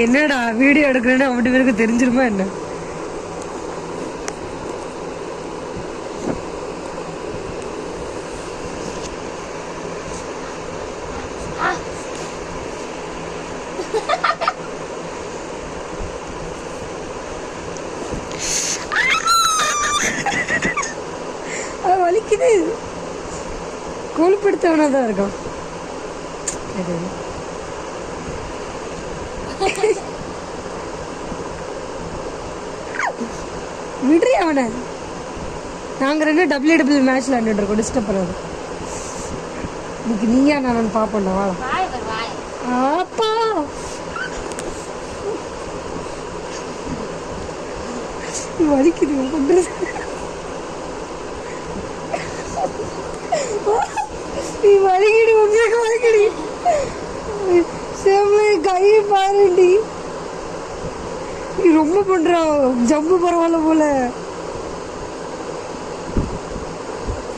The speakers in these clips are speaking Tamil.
என்னடா வீடியோ எடுக்கிறேன்னு அப்படி பேருக்கு தெரிஞ்சிருமா என்ன? வலிக்குது. கொழுப்படுத்தவனா தான் இருக்கான். விடுறி அவனை. நாங்கள் ரெண்டு WWE மேட்ச் விளையாண்டுட்டு இருக்கோம். டிஸ்டர்ப் பண்ணாது. இன்னைக்கு நீயா நான் பார்ப்போம்டா. வாழ அப்பா வலிக்குது. பண்றது நீ வலிக்கிடு. உங்களுக்கு வலிக்கிடு. சேம கை பாருண்டி. நீ ரொம்ப பண்ற. ஜம்பு பரவாயில்ல போல.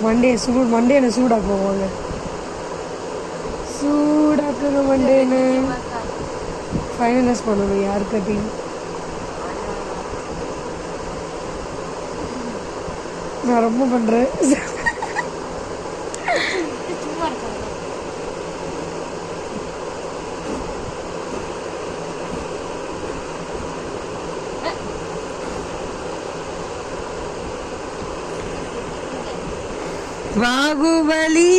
மண்டே என்ன சூடாக்குவோம். வாங்க சூடாக்குங்க மண்டேன்னு. ஃபைனலைஸ் பண்ணணும் யார் கட்டிங். நான் ரொம்ப பண்றேன். பாகுபலி